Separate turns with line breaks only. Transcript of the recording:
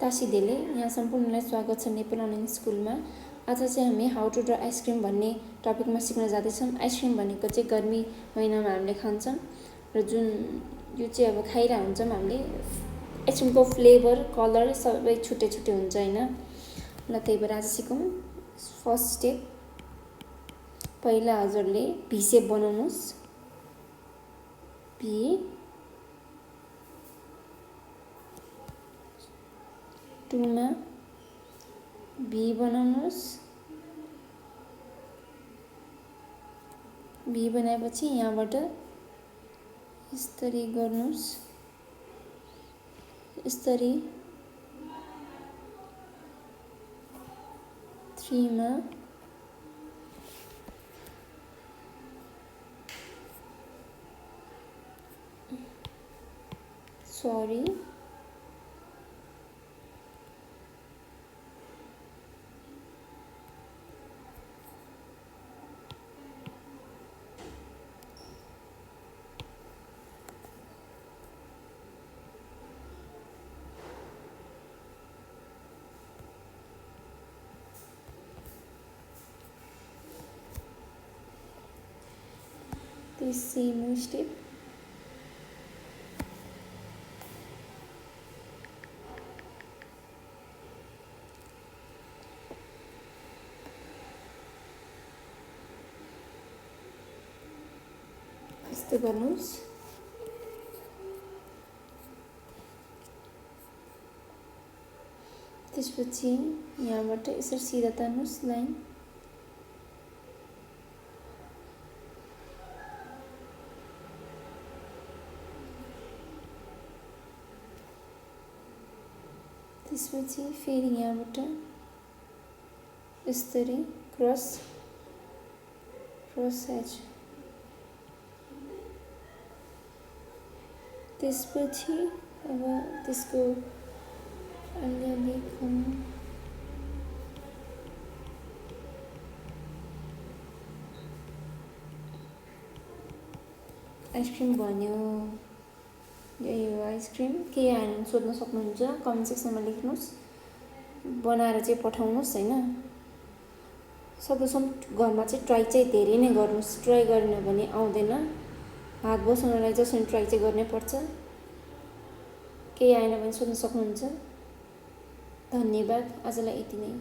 तासिदेले। यहाँ सम्पूर्णलाई स्वागत छ नेपाल अनलाइन स्कुलमा। आज चाहिँ हामी हाउ टु ड्र आइसक्रिम भन्ने टपिकमा सिक्न जाँदैछौँ। आइसक्रिम भनेको चाहिँ गर्मी महिनामा हामीले खान्छौँ र जुन यो चाहिँ अब खाइरहेको हुन्छौँ हामीले। आइसक्रिमको फ्लेभर कलर सबै छुट्टै छुट्टै हुन्छ हैन। ल त्यही भएर आज सिकौँ। फर्स्ट स्टेप, पहिला हजुरले भी सेप बनाउनुस्। भी, टुमा भी बनाउनुस्। भी बनाएपछि यहाँबाट यसरी गर्नुस्, यसरी 3 मा सरी the same step. यस्तो गर्नुस्। त्यसपछि यहाँबाट यसरी सिधा तान्नुस् लाइन। त्यसपछि फेरि यहाँबाट यसरी क्रस एज। त्यसपछि अब त्यसको अलिअलि आइसक्रिम बन्यो। यही हो आइसक्रिम। केही आएन भने सोध्न सक्नुहुन्छ, कमेन्ट सेक्सनमा लेख्नुहोस्। बनाएर चाहिँ पठाउनुहोस् हैन। सक्दोसम्म घरमा चाहिँ ट्राई चाहिँ धेरै नै गर्नुहोस्। ट्राई गरेन भने आउँदैन। हात बसाउनलाई जसरी ट्राई चाहिँ गर्नै पर्छ। केही आएन भने सोध्न सक्नुहुन्छ। धन्यवाद। आजलाई यति नै।